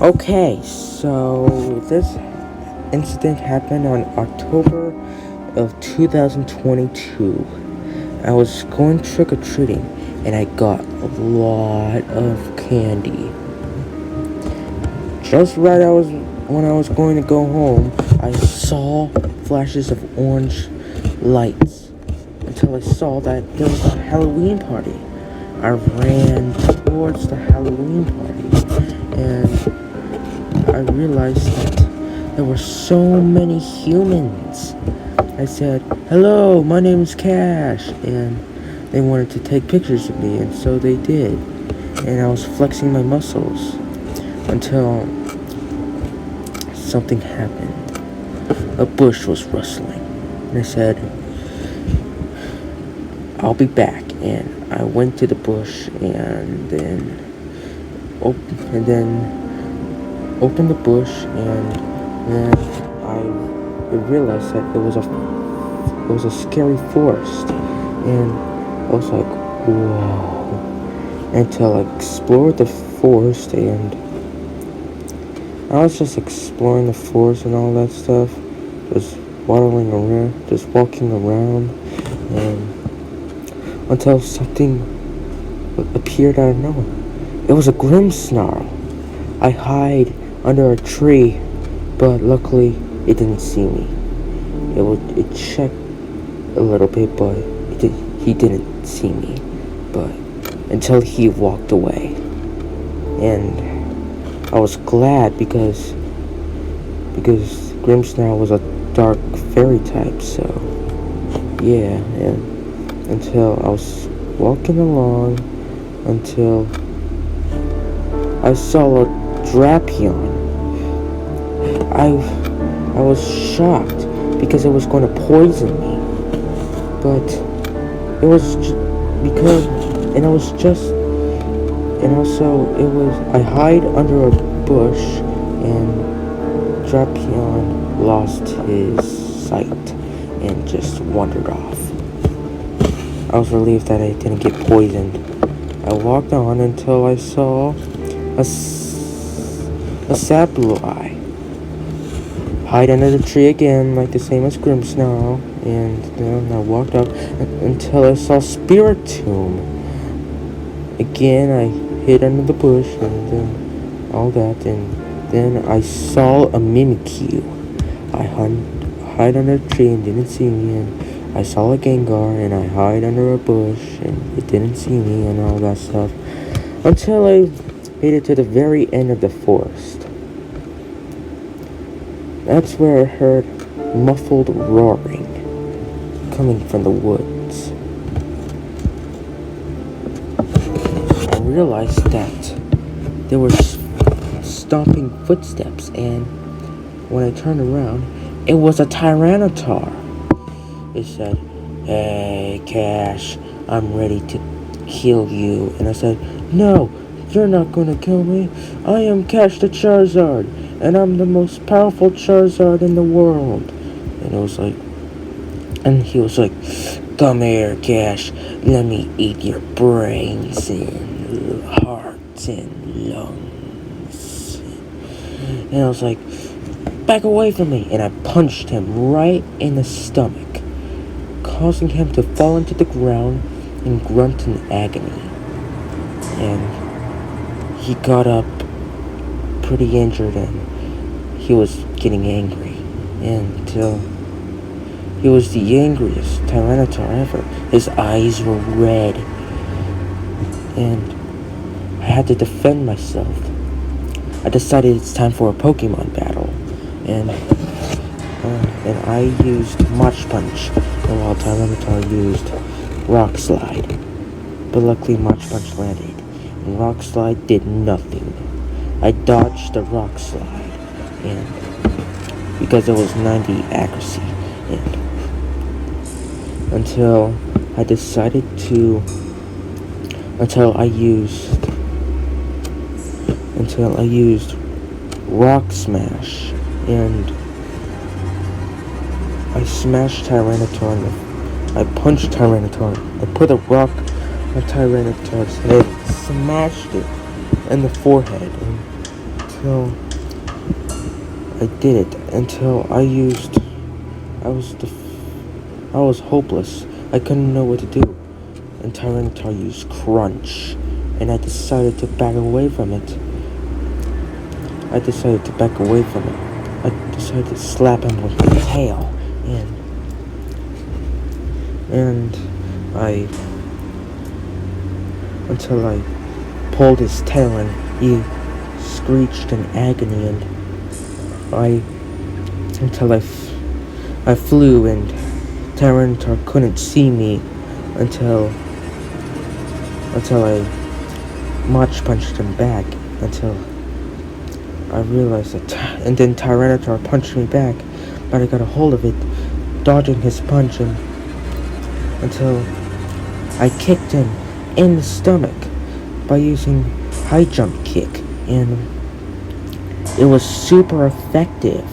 Okay, so this incident happened on October of 2022. I was going trick-or-treating and I got a lot of candy. Just right when I was going to go home, I saw flashes of orange lights until I saw that there was a Halloween party. I ran towards the Halloween party and I realized that there were so many humans. I said, "Hello, my name is Cash," and they wanted to take pictures of me, and so they did. And I was flexing my muscles until something happened. A bush was rustling, and I said, "I'll be back." And I went to the bush, and then opened the bush, and then I realized that it was a scary forest, and I was like, whoa. Until I explored the forest, and I was just exploring the forest and all that stuff, just walking around, and until something appeared out of nowhere. It was a Grimmsnarl. I hide under a tree, but luckily it didn't see me. It checked a little bit, but he didn't see me. But until he walked away, and I was glad because Grimmsnarl was a dark fairy type. So yeah, and until I was walking along until I saw a Drapion. I was shocked because it was going to poison me, but it was because, and I was just, and also it was, I hide under a bush, and Drapion lost his sight and just wandered off. I was relieved that I didn't get poisoned. I walked on until I saw a Sableye. Hide under the tree again, like the same as Grimmsnarl, and then I walked up until I saw Spiritomb. Again, I hid under the bush, and then all that, and then I saw a Mimikyu. I hide under a tree and didn't see me, and I saw a Gengar, and I hide under a bush, and it didn't see me, and all that stuff, until I made it to the very end of the forest. That's where I heard muffled roaring coming from the woods. I realized that there were stomping footsteps, and when I turned around, it was a Tyranitar. It said, "Hey, Cash, I'm ready to kill you." And I said, "No, you're not gonna kill me. I am Cash the Charizard, and I'm the most powerful Charizard in the world." And it was like, and he was like, "Come here, Cash. Let me eat your brains and hearts and lungs." And I was like, "Back away from me." And I punched him right in the stomach, causing him to fall into the ground and grunt in agony. And he got up pretty injured, and he was getting angry until he was the angriest Tyranitar ever. His eyes were red, and I had to defend myself. I decided it's time for a Pokemon battle, and I used Mach Punch, and while Tyranitar used Rock Slide. But luckily Mach Punch landed, and Rock Slide did nothing. I dodged the Rock Slide, and because it was 90 accuracy, and until I used Rock Smash, and I smashed Tyranitar I punched Tyranitar. I put a rock on Tyranitar's head, smashed it in the forehead, until I did it. Until I was hopeless. I couldn't know what to do. And Tyranitar used Crunch, and I decided to back away from it. I decided to slap him with my tail, until I pulled his tail and he screeched in agony, and until I flew, and Tyranitar couldn't see me until I Mach punched him back, until I realized that, and then Tyranitar punched me back, but I got a hold of it, dodging his punch, and until I kicked him in the stomach by using high jump kick, and it was super effective.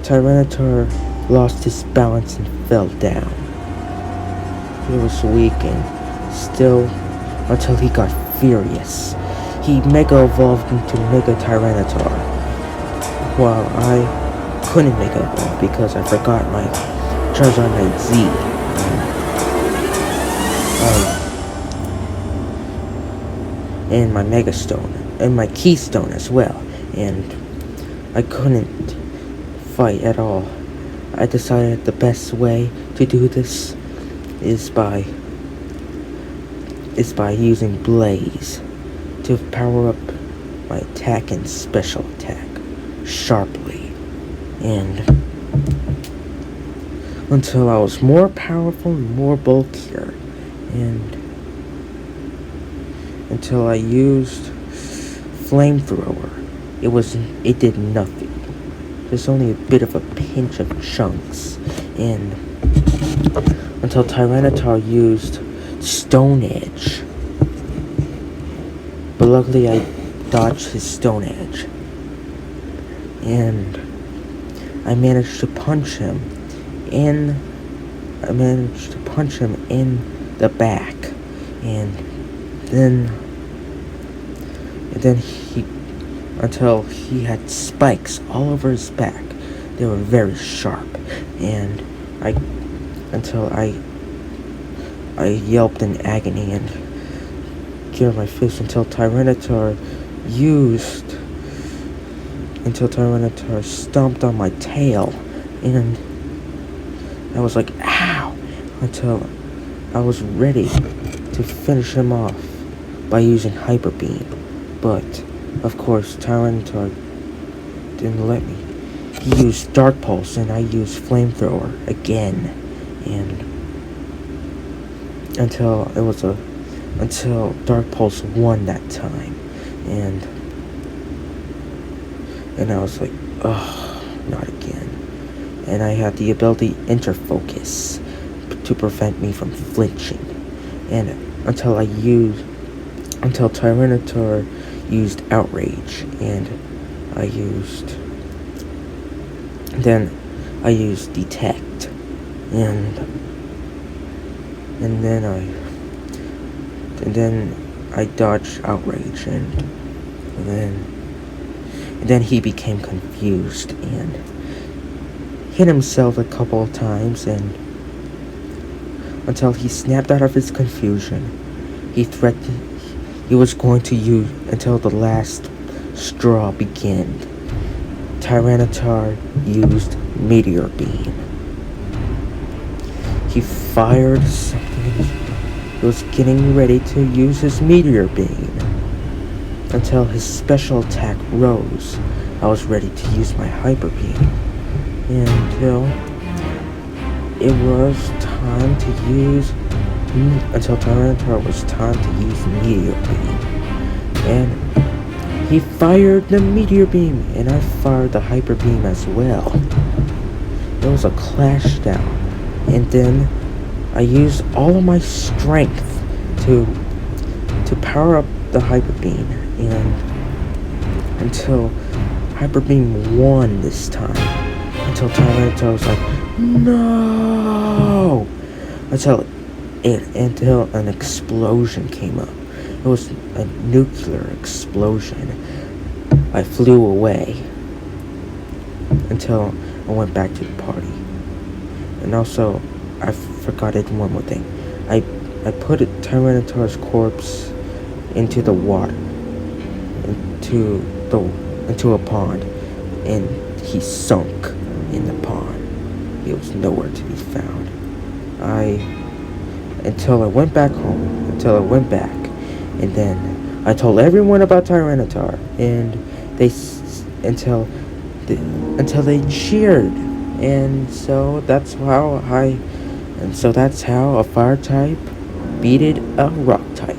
Tyranitar lost his balance and fell down. He was weak and still, until he got furious. He Mega Evolved into Mega Tyranitar, while I couldn't Mega Evolve because I forgot my Charizard Knight Z. And my Mega Stone, and my Keystone as well, and I couldn't fight at all. I decided the best way to do this is by using Blaze to power up my attack and special attack sharply, and until I was more powerful and more bulkier, and until I used Flamethrower, it did nothing. There's only a bit of a pinch of chunks, and until Tyranitar used Stone Edge. But luckily I dodged his Stone Edge, and I managed to punch him in the back, and then until he had spikes all over his back. They were very sharp, and until I yelped in agony and cured my fist until Tyranitar stomped on my tail, and I was like, ow, until I was ready to finish him off by using Hyper Beam. But of course Tyranitar didn't let me. He used Dark Pulse, and I used Flamethrower again, and until Dark Pulse won that time, and I was like, ugh, not again. And I had the ability Interfocus to prevent me from flinching, and until Tyranitar used Outrage, and I used Detect, and then I dodged Outrage, and then he became confused and hit himself a couple of times, and until he snapped out of his confusion, he threatened he was going to use until the last straw began. Tyranitar used Meteor Beam. He fired something. He was getting ready to use his Meteor Beam until his special attack rose. I was ready to use my Hyper Beam until Tyranitar was time to use Meteor Beam, and he fired the Meteor Beam, and I fired the Hyper Beam as well. It was a clash down, and then I used all of my strength to power up the Hyper Beam, and until Hyper Beam won this time, until Tyranitar was like, no, until an explosion came up. It was a nuclear explosion. I flew away until I went back to the party. And also, I forgot to do one more thing. I put a Tyranitar's corpse into the water, into a pond, and he sunk in the pond. He was nowhere to be found. Until I went back home, and then I told everyone about Tyranitar, and until they cheered, and so that's how a fire type beated a rock type.